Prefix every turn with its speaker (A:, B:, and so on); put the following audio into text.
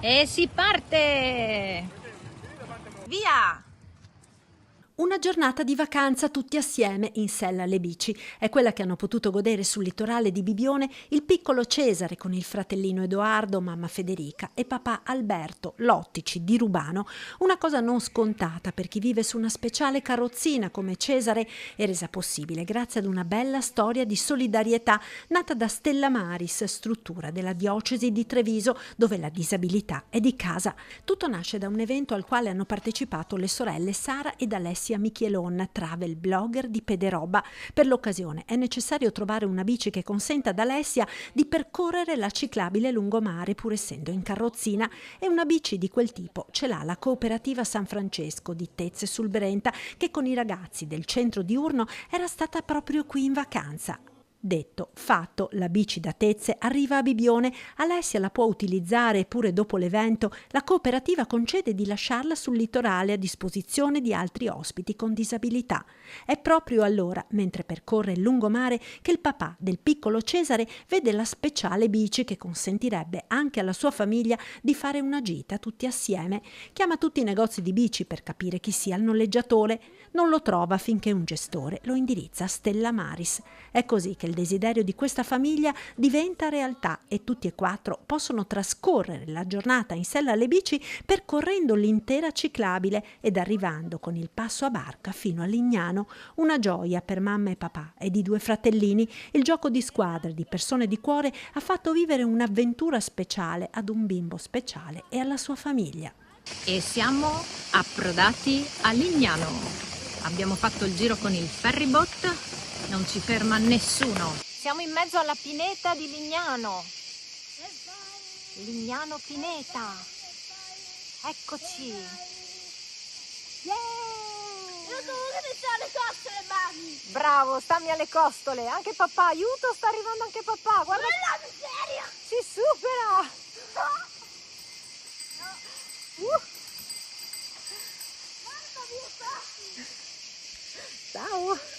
A: E si parte! Via!
B: Una giornata di vacanza tutti assieme in sella alle bici. È quella che hanno potuto godere sul litorale di Bibione il piccolo Cesare con il fratellino Edoardo, mamma Federica e papà Alberto, lottici di Rubano. Una cosa non scontata per chi vive su una speciale carrozzina come Cesare e resa possibile grazie ad una bella storia di solidarietà nata da Stella Maris, struttura della diocesi di Treviso dove la disabilità è di casa. Tutto nasce da un evento al quale hanno partecipato le sorelle Sara ed Alessia Michelon, travel blogger di Pederoba. Per l'occasione è necessario trovare una bici che consenta ad Alessia di percorrere la ciclabile lungomare pur essendo in carrozzina, e una bici di quel tipo ce l'ha la cooperativa San Francesco di Tezze sul Brenta, che con i ragazzi del centro diurno era stata proprio qui in vacanza. Detto, fatto, la bici da Tezze arriva a Bibione, Alessia la può utilizzare e pure dopo l'evento la cooperativa concede di lasciarla sul litorale a disposizione di altri ospiti con disabilità. È proprio allora, mentre percorre il lungomare, che il papà del piccolo Cesare vede la speciale bici che consentirebbe anche alla sua famiglia di fare una gita tutti assieme. Chiama tutti i negozi di bici per capire chi sia il noleggiatore, non lo trova finché un gestore lo indirizza a Stella Maris. È così che il desiderio di questa famiglia diventa realtà e tutti e quattro possono trascorrere la giornata in sella alle bici percorrendo l'intera ciclabile ed arrivando con il passo a barca fino a Lignano. Una gioia per mamma e papà e di due fratellini. Il gioco di squadra di persone di cuore ha fatto vivere un'avventura speciale ad un bimbo speciale e alla sua famiglia.
A: E siamo approdati a Lignano. Abbiamo fatto il giro con il ferryboat, non ci ferma nessuno. Siamo in mezzo alla pineta di Lignano. Lignano Pineta. Eccoci.
C: Io comunque mi sto alle costole, mami!
A: Bravo, stammi alle costole. Anche papà, aiuto, sta arrivando anche papà. Guarda,
C: Ma no, miseria!
A: si supera.
C: Mamma mia,
A: Ciao.